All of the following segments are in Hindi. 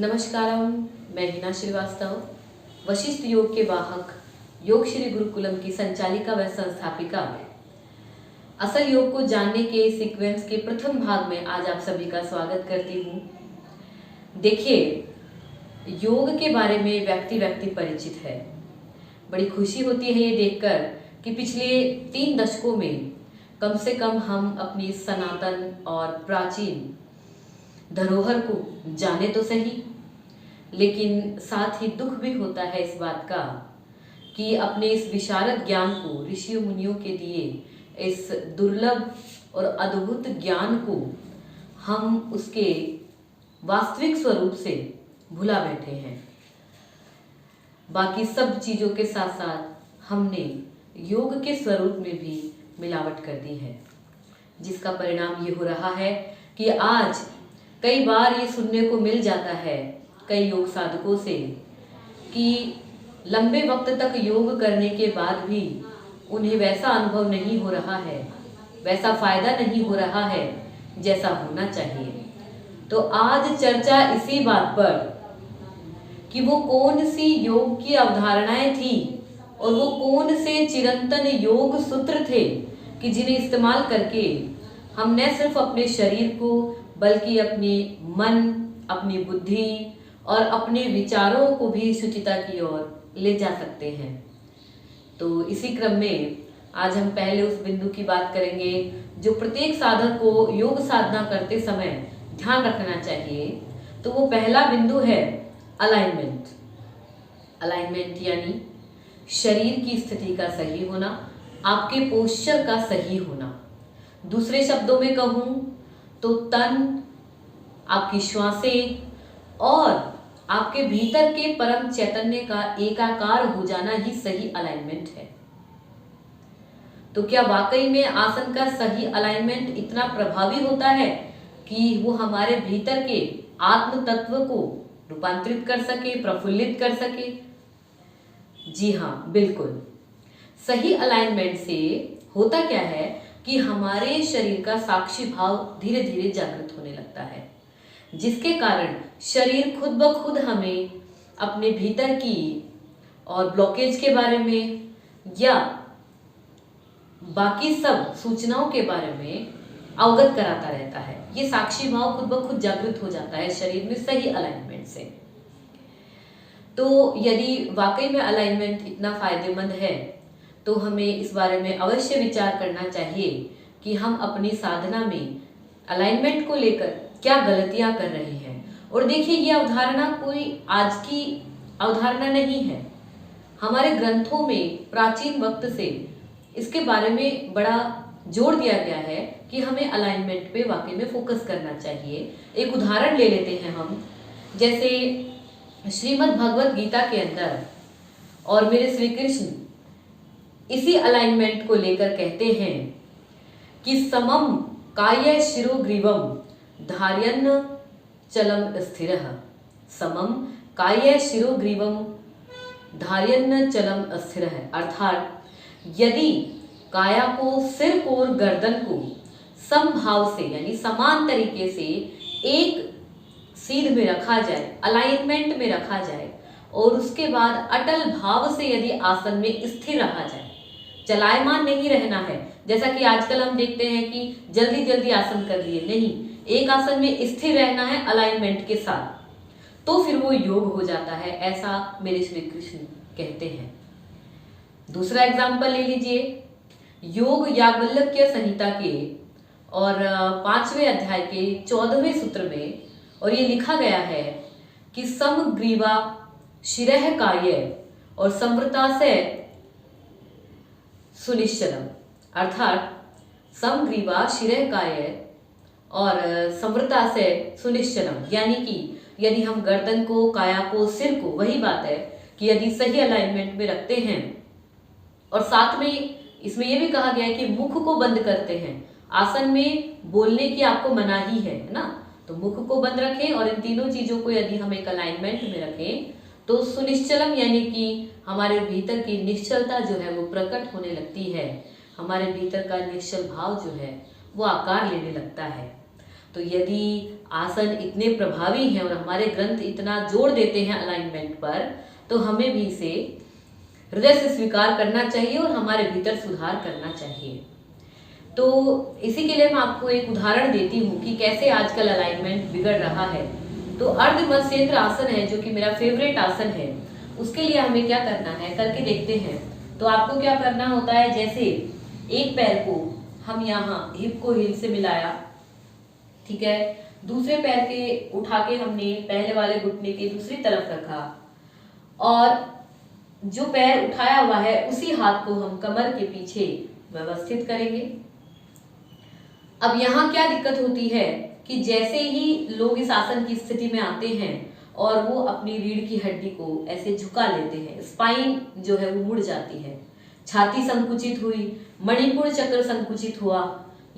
नमस्कारम। मैं हिना श्रीवास्तव, वशिष्ठ योग के वाहक, योग श्री गुरुकुलम की संचालिका व संस्थापिका। असल योग को जानने के सीक्वेंस के प्रथम भाग में आज आप सभी का स्वागत करती हूँ। देखिए, योग के बारे में व्यक्ति परिचित है। बड़ी खुशी होती है ये देखकर कि पिछले 3 दशकों में कम से कम हम अपनी सनातन और प्राचीन धरोहर को जाने तो सही, लेकिन साथ ही दुख भी होता है इस बात का कि अपने इस विशारद ज्ञान को, ऋषियों मुनियों के दिए इस दुर्लभ और अद्भुत ज्ञान को हम उसके वास्तविक स्वरूप से भुला बैठे हैं। बाकी सब चीज़ों के साथ साथ हमने योग के स्वरूप में भी मिलावट कर दी है, जिसका परिणाम ये हो रहा है कि आज कई बार ये सुनने को मिल जाता है कई योग साधकों से कि लंबे वक्त तक योग करने के बाद भी उन्हें वैसा अनुभव नहीं हो रहा है, वैसा फायदा नहीं हो रहा है जैसा होना चाहिए। तो आज चर्चा इसी बात पर कि वो कौन सी योग की अवधारणाएं थी और वो कौन से चिरंतन योग सूत्र थे कि जिन्हें इस्तेमाल करके हम न सिर्फ अपने शरीर को बल्कि अपने मन, अपनी बुद्धि और अपने विचारों को भी शुचिता की ओर ले जा सकते हैं। तो इसी क्रम में आज हम पहले उस बिंदु की बात करेंगे जो प्रत्येक साधक को योग साधना करते समय ध्यान रखना चाहिए। तो वो पहला बिंदु है अलाइनमेंट। अलाइनमेंट यानी शरीर की स्थिति का सही होना, आपके पोस्चर का सही होना। दूसरे शब्दों में कहूँ तो तन, आपकी श्वासें और आपके भीतर के परम चैतन्य का एकाकार हो जाना ही सही अलाइनमेंट है। तो क्या वाकई में आसन का सही अलाइनमेंट इतना प्रभावी होता है कि वो हमारे भीतर के आत्म तत्व को रूपांतरित कर सके, प्रफुल्लित कर सके? जी हाँ, बिल्कुल। सही अलाइनमेंट से होता क्या है कि हमारे शरीर का साक्षी भाव धीरे धीरे जागृत होने लगता है, जिसके कारण शरीर खुद ब खुद हमें अपने भीतर की और ब्लॉकेज के बारे में या बाकी सब सूचनाओं के बारे में अवगत कराता रहता है। ये साक्षी भाव खुद ब खुद जागृत हो जाता है शरीर में सही अलाइनमेंट से। तो यदि वाकई में अलाइनमेंट इतना फायदेमंद है तो हमें इस बारे में अवश्य विचार करना चाहिए कि हम अपनी साधना में अलाइनमेंट को लेकर क्या गलतियां कर रहे हैं। और देखिए, ये अवधारणा कोई आज की अवधारणा नहीं है। हमारे ग्रंथों में प्राचीन वक्त से इसके बारे में बड़ा जोर दिया गया है कि हमें अलाइनमेंट पे वाकई में फोकस करना चाहिए। एक उदाहरण ले लेते हैं हम, जैसे श्रीमद् भगवत गीता के अंदर और मेरे श्री कृष्ण इसी अलाइनमेंट को लेकर कहते हैं कि समम काय शिरोग्रीवम धार्यन् चलम स्थिरः। समम काय शिरोग्रीवम धार्यन् चलम स्थिरः। अर्थात यदि काया को, सिर को और गर्दन को समभाव से यानी समान तरीके से एक सीध में रखा जाए, अलाइनमेंट में रखा जाए और उसके बाद अटल भाव से यदि आसन में स्थिर रहा जाए, चलायमान नहीं रहना है। जैसा कि आजकल हम देखते हैं कि जल्दी जल्दी आसन कर लिए, नहीं, एक आसन में स्थिर रहना है अलाइनमेंट के साथ, तो फिर वो योग हो जाता है, ऐसा मेरे श्री कृष्ण कहते हैं। दूसरा एग्जाम्पल ले लीजिए, योग याज्ञवल्क्य संहिता के और 5वें अध्याय के 14वें सूत्र में, और ये लिखा गया है कि समग्रीवा शिरः काय और संवृतास्य सुनिश्चलम। अर्थात समग्रीवा शिरः काय और संवृता से सुनिश्चलम, यानी कि यदि हम गर्दन को, काया को, सिर को, वही बात है कि यदि सही अलाइनमेंट में रखते हैं और साथ में इसमें यह भी कहा गया है कि मुख को बंद करते हैं। आसन में बोलने की आपको मनाही है ना, तो मुख को बंद रखें और इन तीनों चीजों को यदि हम एक अलाइनमेंट में रखें तो सुनिश्चलम यानी कि हमारे भीतर की निश्चलता जो है वो प्रकट होने लगती है, हमारे भीतर का निश्चल भाव जो है वो आकार लेने लगता है। तो यदि आसन इतने प्रभावी हैं और हमारे ग्रंथ इतना जोर देते हैं अलाइनमेंट पर, तो हमें भी इसे हृदय से स्वीकार करना चाहिए और हमारे भीतर सुधार करना चाहिए। तो इसी के लिए मैं आपको एक उदाहरण देती हूँ कि कैसे आजकल अलाइनमेंट बिगड़ रहा है। तो अर्ध मत्स्येंद्र आसन है, जो कि मेरा फेवरेट आसन है, उसके लिए हमें क्या करना है, करके देखते हैं। तो आपको क्या करना होता है, जैसे एक पैर को हम यहाँ हिप को हिप से मिलाया, ठीक है, दूसरे पैर के उठा के हमने पहले वाले घुटने के दूसरी तरफ रखा, और जो पैर उठाया हुआ है उसी हाथ को हम कमर के पीछे व्यवस्थित करेंगे। अब यहाँ क्या दिक्कत होती है कि जैसे ही लोग इस आसन की स्थिति में आते हैं और वो अपनी रीढ़ की हड्डी को ऐसे झुका लेते हैं, स्पाइन जो है वो मुड़ जाती है, छाती संकुचित हुई, मणिपुर चक्र संकुचित हुआ,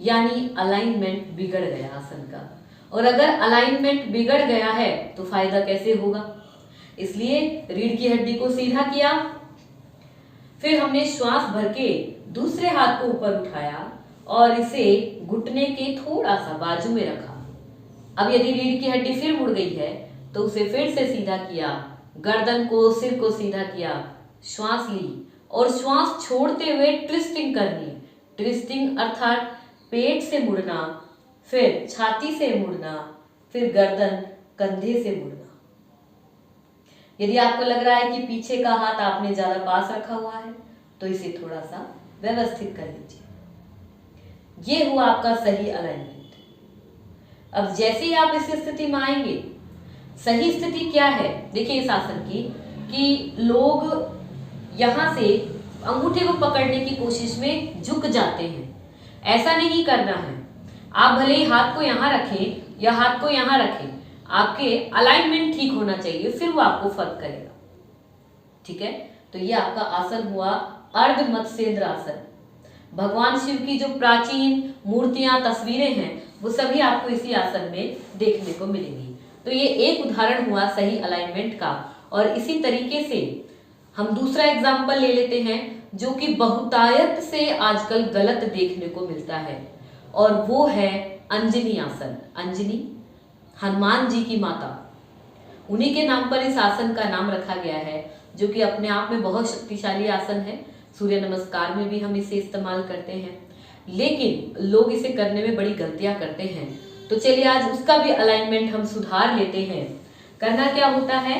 यानी अलाइनमेंट बिगड़ गया आसन का। और अगर अलाइनमेंट बिगड़ गया है तो फायदा कैसे होगा, इसलिए रीढ़ की हड्डी को सीधा किया, फिर हमने श्वास भर के दूसरे हाथ को ऊपर उठाया और इसे घुटने के थोड़ा सा बाजू में रखा। अब यदि रीढ़ की हड्डी फिर मुड़ गई है तो उसे फिर से सीधा किया, गर्दन को, सिर को सीधा किया, श्वास ली और श्वास छोड़ते हुए ट्विस्टिंग करनी। ट्विस्टिंग अर्थात पेट से मुड़ना, फिर छाती से मुड़ना, फिर गर्दन कंधे से मुड़ना। यदि आपको लग रहा है कि पीछे का हाथ आपने ज्यादा पास रखा हुआ है तो इसे थोड़ा सा व्यवस्थित कर लीजिए। ये हुआ आपका सही अलाइनमेंट। अब जैसे ही आप इस स्थिति में आएंगे, सही स्थिति क्या है देखिए इस आसन की, कि लोग यहाँ से अंगूठे को पकड़ने की कोशिश में झुक जाते हैं। ऐसा नहीं करना है। आप भले ही हाथ को यहाँ रखें या हाथ को यहाँ रखें, आपके अलाइनमेंट ठीक होना चाहिए, फिर वो आपको फर्क करेगा। ठीक है, तो ये आपका आसन हुआ अर्ध मत्स्येंद्र आसन। भगवान शिव की जो प्राचीन मूर्तियां, तस्वीरें हैं, वो सभी आपको इसी आसन में देखने को मिलेंगी। तो ये एक उदाहरण हुआ सही अलाइनमेंट का। और इसी तरीके से हम दूसरा एग्जाम्पल ले लेते हैं जो कि बहुतायत से आजकल गलत देखने को मिलता है, और वो है अंजनी आसन। अंजनी हनुमान जी की माता, उन्हीं के नाम पर इस आसन का नाम रखा गया है, जो कि अपने आप में बहुत शक्तिशाली आसन है। सूर्य नमस्कार में भी हम इसे इस्तेमाल करते हैं, लेकिन लोग इसे करने में बड़ी गलतियां करते हैं। तो चलिए आज उसका भी अलाइनमेंट हम सुधार लेते हैं। करना क्या होता है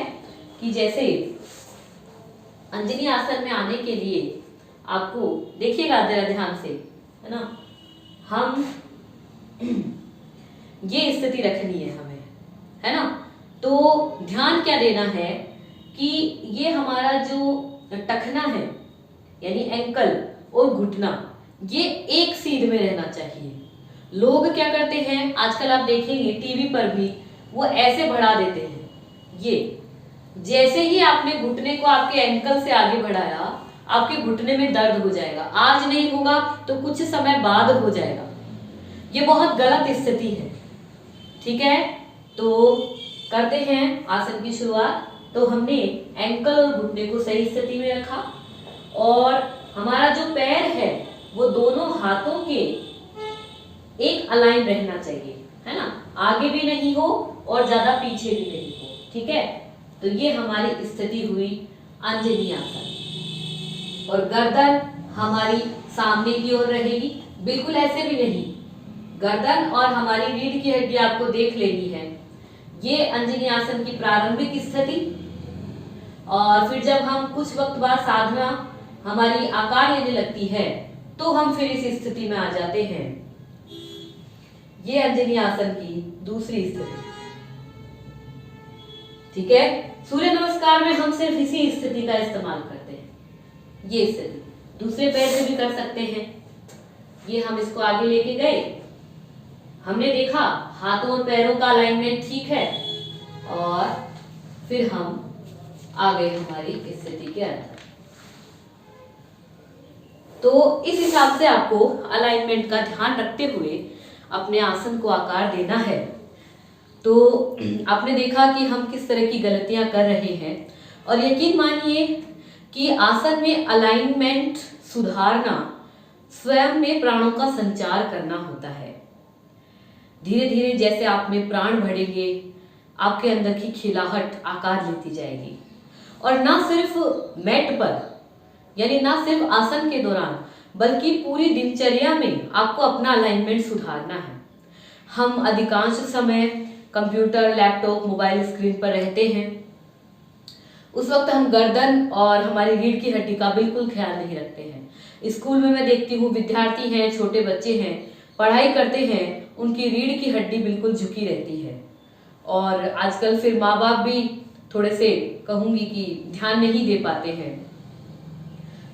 कि जैसे अंजनी आसन में आने के लिए आपको देखिएगा जरा ध्यान से, है ना, हम ये स्थिति रखनी है हमें, है ना। तो ध्यान क्या देना है कि ये हमारा जो टखना है यानी एंकल और घुटना, ये एक सीध में रहना चाहिए। लोग क्या करते हैं आजकल, आप देखेंगे टीवी पर भी, वो ऐसे बढ़ा देते हैं। ये जैसे ही आपने घुटने को आपके एंकल से आगे बढ़ाया, आपके घुटने में दर्द हो जाएगा। आज नहीं होगा तो कुछ समय बाद हो जाएगा। ये बहुत गलत स्थिति है। ठीक है, तो करते हैं आसन की शुरुआत। तो हमने एंकल और घुटने को सही स्थिति में रखा, और हमारा जो पैर है वो दोनों हाथों के एक अलाइन रहना चाहिए, है ना, आगे भी नहीं हो और ज्यादा पीछे भी नहीं हो। ठीक है, तो ये हमारी स्थिति हुई अंजनी आसन। और गर्दन हमारी सामने की ओर रहेगी, बिल्कुल ऐसे भी नहीं। गर्दन और हमारी रीढ़ की हड्डी आपको देख लेनी है। ये अंजनी आसन की प्रारंभिक स्थिति। और फिर जब हम कुछ वक्त बाद साधना हमारी आकार लेने लगती है तो हम फिर इस स्थिति में आ जाते हैं। ये अंजनी आसन की दूसरी स्थिति। ठीक है, सूर्य नमस्कार में हम सिर्फ इसी स्थिति का इस्तेमाल करते हैं। ये स्थिति दूसरे पैर से भी कर सकते हैं। ये हम इसको आगे लेके गए, हमने देखा हाथों और पैरों का अलाइनमेंट ठीक है, और फिर हम आ गए हमारी स्थिति के अंदर। तो इस हिसाब से आपको अलाइनमेंट का ध्यान रखते हुए अपने आसन को आकार देना है। तो आपने देखा कि हम किस तरह की गलतियां कर रहे हैं, और यकीन मानिए कि आसन में अलाइनमेंट सुधारना स्वयं में प्राणों का संचार करना होता है। धीरे धीरे जैसे आप में प्राण बढ़ेंगे, आपके अंदर की खिलाहट आकार लेती जाएगी। और ना सिर्फ मैट पर, यानी ना सिर्फ आसन के दौरान, बल्कि पूरी दिनचर्या में आपको अपना अलाइनमेंट सुधारना है। हम अधिकांश समय कंप्यूटर, लैपटॉप, मोबाइल स्क्रीन पर रहते हैं। उस वक्त हम गर्दन और हमारी रीढ़ की हड्डी का बिल्कुल ख्याल नहीं रखते हैं। स्कूल में मैं देखती हूँ, विद्यार्थी हैं, छोटे बच्चे हैं, पढ़ाई करते हैं, उनकी रीढ़ की हड्डी बिल्कुल झुकी रहती है। और आजकल फिर माँ बाप भी थोड़े से कहूँगी कि ध्यान नहीं दे पाते हैं।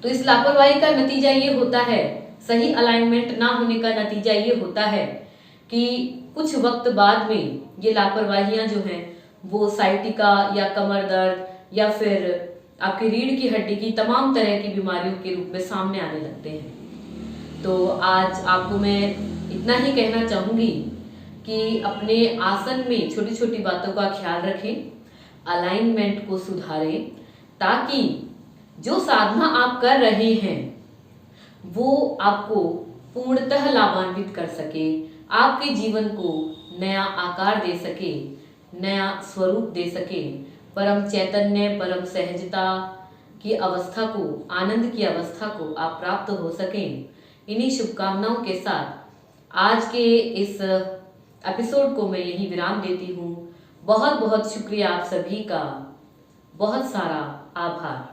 तो इस लापरवाही का नतीजा ये होता है, सही अलाइनमेंट ना होने का नतीजा ये होता है कि कुछ वक्त बाद में ये लापरवाहियां जो हैं वो साइटिका या कमर दर्द या फिर आपकी रीढ़ की हड्डी की तमाम तरह की बीमारियों के रूप में सामने आने लगते हैं। तो आज आपको मैं इतना ही कहना चाहूँगी कि अपने आसन में छोटी छोटी बातों का ख्याल रखें, अलाइनमेंट को सुधारें, ताकि जो साधना आप कर रहे हैं वो आपको पूर्णतः लाभान्वित कर सके, आपके जीवन को नया आकार दे सके, नया स्वरूप दे सके, परम चैतन्य, परम सहजता की अवस्था को, आनंद की अवस्था को आप प्राप्त हो सकें। इन्हीं शुभकामनाओं के साथ आज के इस एपिसोड को मैं यहीं विराम देती हूँ। बहुत बहुत शुक्रिया आप सभी का, बहुत सारा आभार।